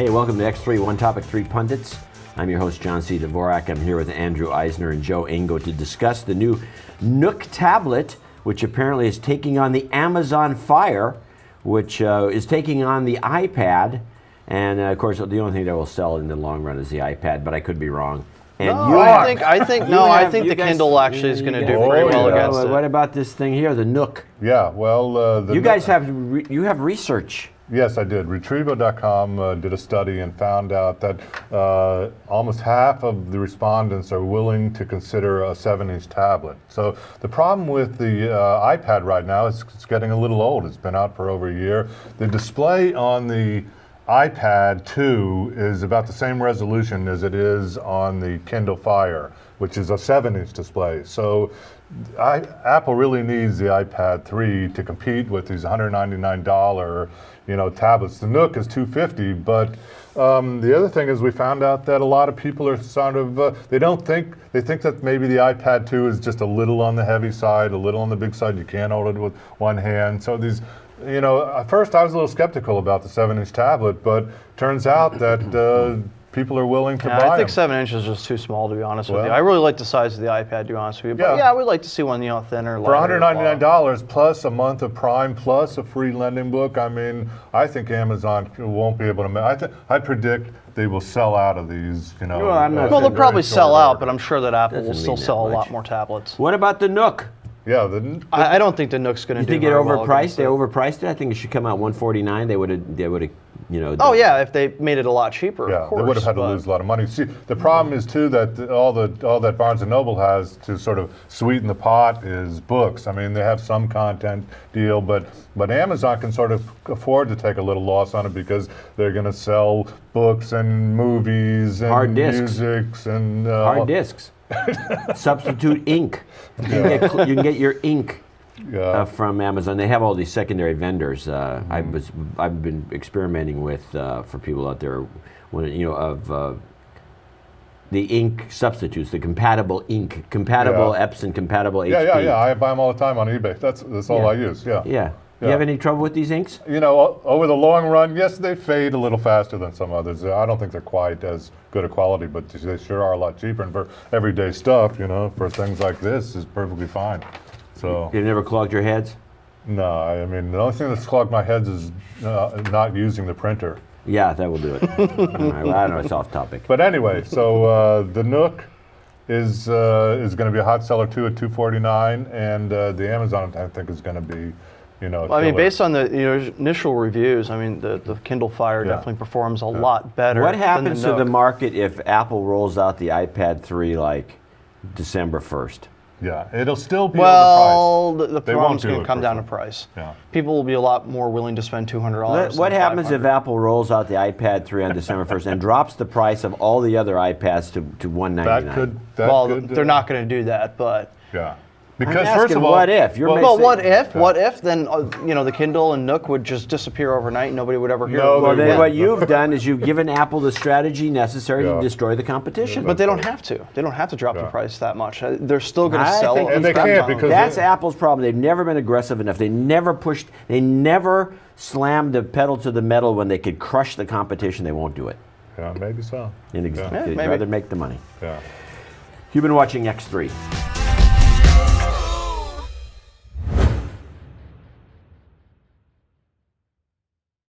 Hey, welcome to X3, One Topic, Three Pundits. I'm your host, John C. Dvorak. I'm here with Andrew Eisner and Joe Engo to discuss the new Nook tablet, which apparently is taking on the Amazon Fire, which is taking on the iPad. And of course, the only thing that will sell in the long run is the iPad, but I could be wrong. And I think the Kindle actually is going to do pretty well against it. What about this thing here, the Nook? Yeah, well, you guys have research. Yes, I did. Retrievo.com did a study and found out that almost half of the respondents are willing to consider a 7-inch tablet. So the problem with the iPad right now is it's getting a little old. It's been out for over a year. The display on the iPad 2 is about the same resolution as it is on the Kindle Fire, which is a 7-inch display. So Apple really needs the iPad 3 to compete with these $199 tablets. The Nook is $250, but the other thing is we found out that a lot of people are sort of, they think that maybe the iPad 2 is just a little on the heavy side, a little on the big side. You can't hold it with one hand. So these, at first I was a little skeptical about the 7-inch tablet, but turns out that people are willing to buy them. I think 7 inches is just too small, to be honest with you. I really like the size of the iPad, to be honest with you. But yeah, I would like to see one, thinner, for $199 plus a month of Prime plus a free lending book. I mean, I think Amazon won't be able to. I predict they will sell out of these. Well, they'll probably sell out, but I'm sure that Apple will still sell a lot more tablets. What about the Nook? Yeah, I don't think the Nook's going to do. You think it overpriced? They overpriced it. I think it should come out $149. They would have. Oh yeah, if they made it a lot cheaper, of course. They would have had to lose a lot of money. See, the problem is too that all that Barnes and Noble has to sort of sweeten the pot is books. I mean, they have some content deal, but Amazon can sort of afford to take a little loss on it because they're going to sell books and movies and hard discs. musics and hard discs. Substitute ink. You can get your ink. From Amazon. They have all these secondary vendors. I've been experimenting with for people out there, the ink substitutes, the compatible ink, compatible Epson, compatible HP. Yeah. I buy them all the time on eBay. That's all I use. Yeah. You have any trouble with these inks? Over the long run, yes, they fade a little faster than some others. I don't think they're quite as good a quality, but they sure are a lot cheaper. And for everyday stuff, for things like this, is perfectly fine. So you've never clogged your heads? No, I mean, the only thing that's clogged my heads is not using the printer. Yeah, that will do it. All right, well, I know it's off topic. But anyway, so the Nook is going to be a hot seller too at $249, and the Amazon I think is going to be, I mean, based on the initial reviews, I mean, the Kindle Fire definitely performs a lot better. What happens than the to the market if Apple rolls out the iPad 3 like December 1st? Yeah, it'll still be overpriced. The They problem's won't going to come down to price. Yeah. People will be a lot more willing to spend $200. What happens if Apple rolls out the iPad 3 on December 1st and drops the price of all the other iPads to $199? They're not going to do that, but yeah. Because first of all, what if? What if? Then the Kindle and Nook would just disappear overnight, and nobody would ever hear. Then what you've done is you've given Apple the strategy necessary to destroy the competition. But they don't have to. They don't have to drop the price that much. They're still going to sell it. And they can't because that's Apple's problem. They've never been aggressive enough. They never slammed the pedal to the metal when they could crush the competition. They won't do it. Yeah, maybe so. They'd rather make the money. Yeah. You've been watching X3.